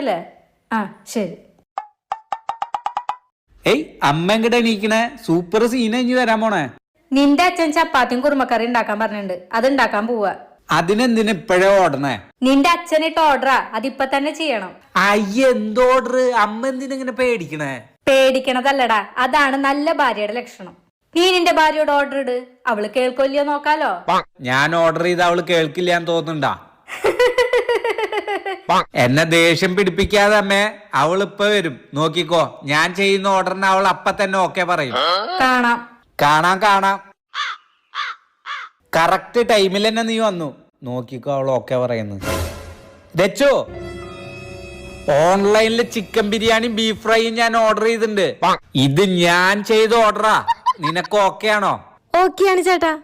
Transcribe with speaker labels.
Speaker 1: ല്ലേ ആ ശരി.
Speaker 2: ഏയ് അമ്മ എങ്ങടെ എണീക്കണേ? സൂപ്പർ സീന ഇനി വരാൻ പോണേ.
Speaker 1: നിന്റെ അച്ഛൻ ചപ്പാത്തിയും കുറുമക്കറി ഉണ്ടാക്കാൻ പറഞ്ഞിട്ടുണ്ട്, അത് ഉണ്ടാക്കാൻ പോവാ.
Speaker 2: അതിനെന്തിനാ ഇപ്പഴേ ഓടണേ?
Speaker 1: നിന്റെ അച്ഛനിട്ട് ഓർഡറാ, അതിപ്പൊ തന്നെ ചെയ്യണം.
Speaker 2: അയ്യ എന്ത് ഓർഡർ? അമ്മ എന്തിനാ ഇങ്ങനെ പേടിക്കണേ?
Speaker 1: പേടിക്കണതല്ലടാ, അതാണ് നല്ല ഭാര്യയുടെ ലക്ഷണം. നീ നിന്റെ ഭാര്യയോട് ഓർഡർ ഇട്, അവള് കേൾക്കൊല്ലയോ നോക്കാലോ.
Speaker 2: ഞാൻ ഓർഡർ ചെയ്ത അവള് കേൾക്കില്ലാന്ന് തോന്നുന്നുണ്ടാ? എന്നെ ദേഷ്യം പിടിപ്പിക്കാതെ അമ്മേ, അവളിപ്പ വരും നോക്കിക്കോ. ഞാൻ ചെയ്യുന്ന ഓർഡറിന് അവൾ അപ്പ തന്നെ ഓക്കെ പറയും.
Speaker 1: കാണാം
Speaker 2: കാണാം കാണാം. കറക്റ്റ് ടൈമിൽ തന്നെ നീ വന്നു നോക്കിക്കോ, അവൾ ഓക്കെ പറയുന്നു. രച്ചോ, ഓൺലൈനില് ചിക്കൻ ബിരിയാണി ബീഫ് ഫ്രൈയും ഞാൻ ഓർഡർ ചെയ്തിട്ടുണ്ട്. ഇത് ഞാൻ ചെയ്ത ഓർഡറാ. നിനക്ക് ഓക്കെ ആണോ?
Speaker 1: ഓക്കെയാണ് ചേട്ടാ.